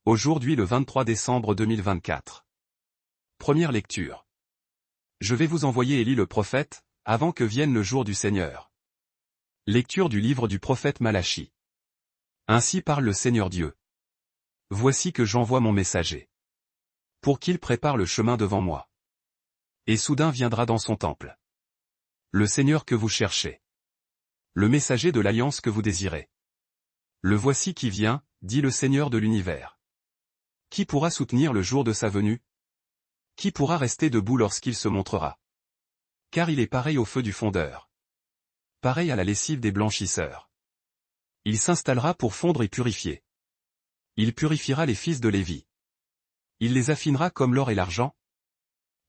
Aujourd'hui le 23 décembre 2024. Première lecture. Je vais vous envoyer Élie le prophète, avant que vienne le jour du Seigneur. Lecture du livre du prophète Malachie. Ainsi parle le Seigneur Dieu. Voici que j'envoie mon messager. Pour qu'il prépare le chemin devant moi. Et soudain viendra dans son temple. Le Seigneur que vous cherchez. Le messager de l'alliance que vous désirez. Le voici qui vient, dit le Seigneur de l'univers. Qui pourra soutenir le jour de sa venue? Qui pourra rester debout lorsqu'il se montrera? Car il est pareil au feu du fondeur. Pareil à la lessive des blanchisseurs. Il s'installera pour fondre et purifier. Il purifiera les fils de Lévi. Il les affinera comme l'or et l'argent.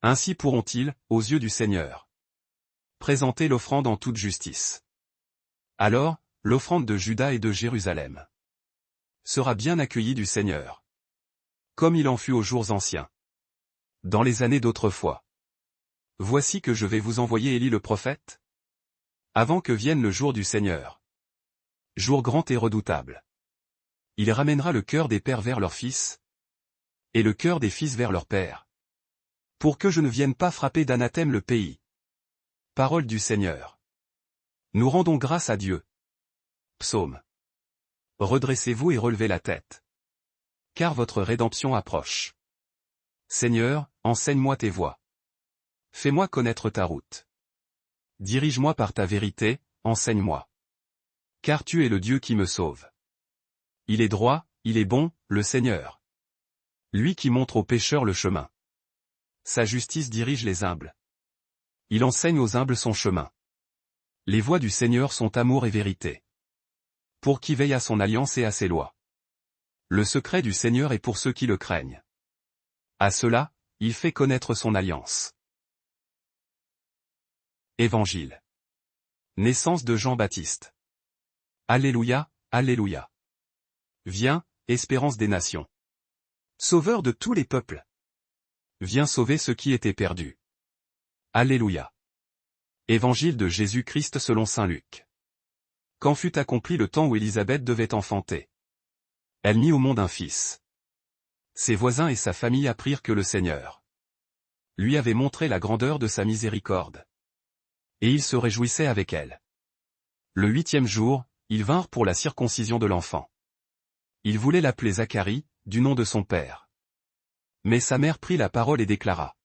Ainsi pourront-ils, aux yeux du Seigneur, présenter l'offrande en toute justice. Alors, l'offrande de Juda et de Jérusalem sera bien accueillie du Seigneur, comme il en fut aux jours anciens, dans les années d'autrefois. Voici que je vais vous envoyer Élie le prophète, avant que vienne le jour du Seigneur. Jour grand et redoutable. Il ramènera le cœur des pères vers leurs fils, et le cœur des fils vers leurs pères, pour que je ne vienne pas frapper d'anathème le pays. Parole du Seigneur. Nous rendons grâce à Dieu. Psaume. Redressez-vous et relevez la tête, car votre rédemption approche. Seigneur, enseigne-moi tes voies. Fais-moi connaître ta route. Dirige-moi par ta vérité, enseigne-moi. Car tu es le Dieu qui me sauve. Il est droit, il est bon, le Seigneur. Lui qui montre aux pécheurs le chemin. Sa justice dirige les humbles. Il enseigne aux humbles son chemin. Les voies du Seigneur sont amour et vérité. Pour qui veille à son alliance et à ses lois. Le secret du Seigneur est pour ceux qui le craignent. À ceux-là, il fait connaître son alliance. Évangile. Naissance de Jean-Baptiste. Alléluia, Alléluia. Viens, espérance des nations. Sauveur de tous les peuples. Viens sauver ceux qui étaient perdus. Alléluia. Évangile de Jésus-Christ selon saint Luc. Quand fut accompli le temps où Élisabeth devait enfanter, elle mit au monde un fils. Ses voisins et sa famille apprirent que le Seigneur lui avait montré la grandeur de sa miséricorde. Et ils se réjouissaient avec elle. Le 8e jour, ils vinrent pour la circoncision de l'enfant. Ils voulaient l'appeler Zacharie, du nom de son père. Mais sa mère prit la parole et déclara: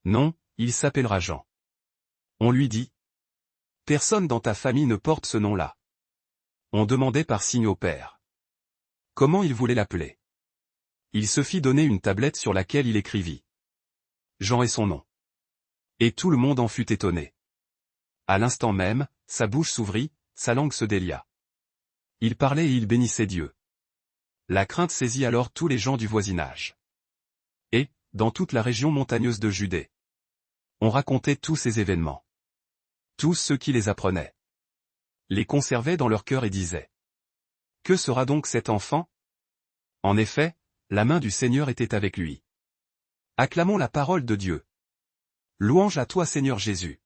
Non, il s'appellera Jean. On lui dit: Personne dans ta famille ne porte ce nom-là. On demandait par signe au père comment il voulait l'appeler. Il se fit donner une tablette sur laquelle il écrivit: Jean est son nom. Et tout le monde en fut étonné. À l'instant même, sa bouche s'ouvrit, sa langue se délia. Il parlait et il bénissait Dieu. La crainte saisit alors tous les gens du voisinage. Et, dans toute la région montagneuse de Judée, on racontait tous ces événements. Tous ceux qui les apprenaient les conservaient dans leur cœur et disaient: Que sera donc cet enfant? En effet, la main du Seigneur était avec lui. Acclamons la parole de Dieu. Louange à toi Seigneur Jésus.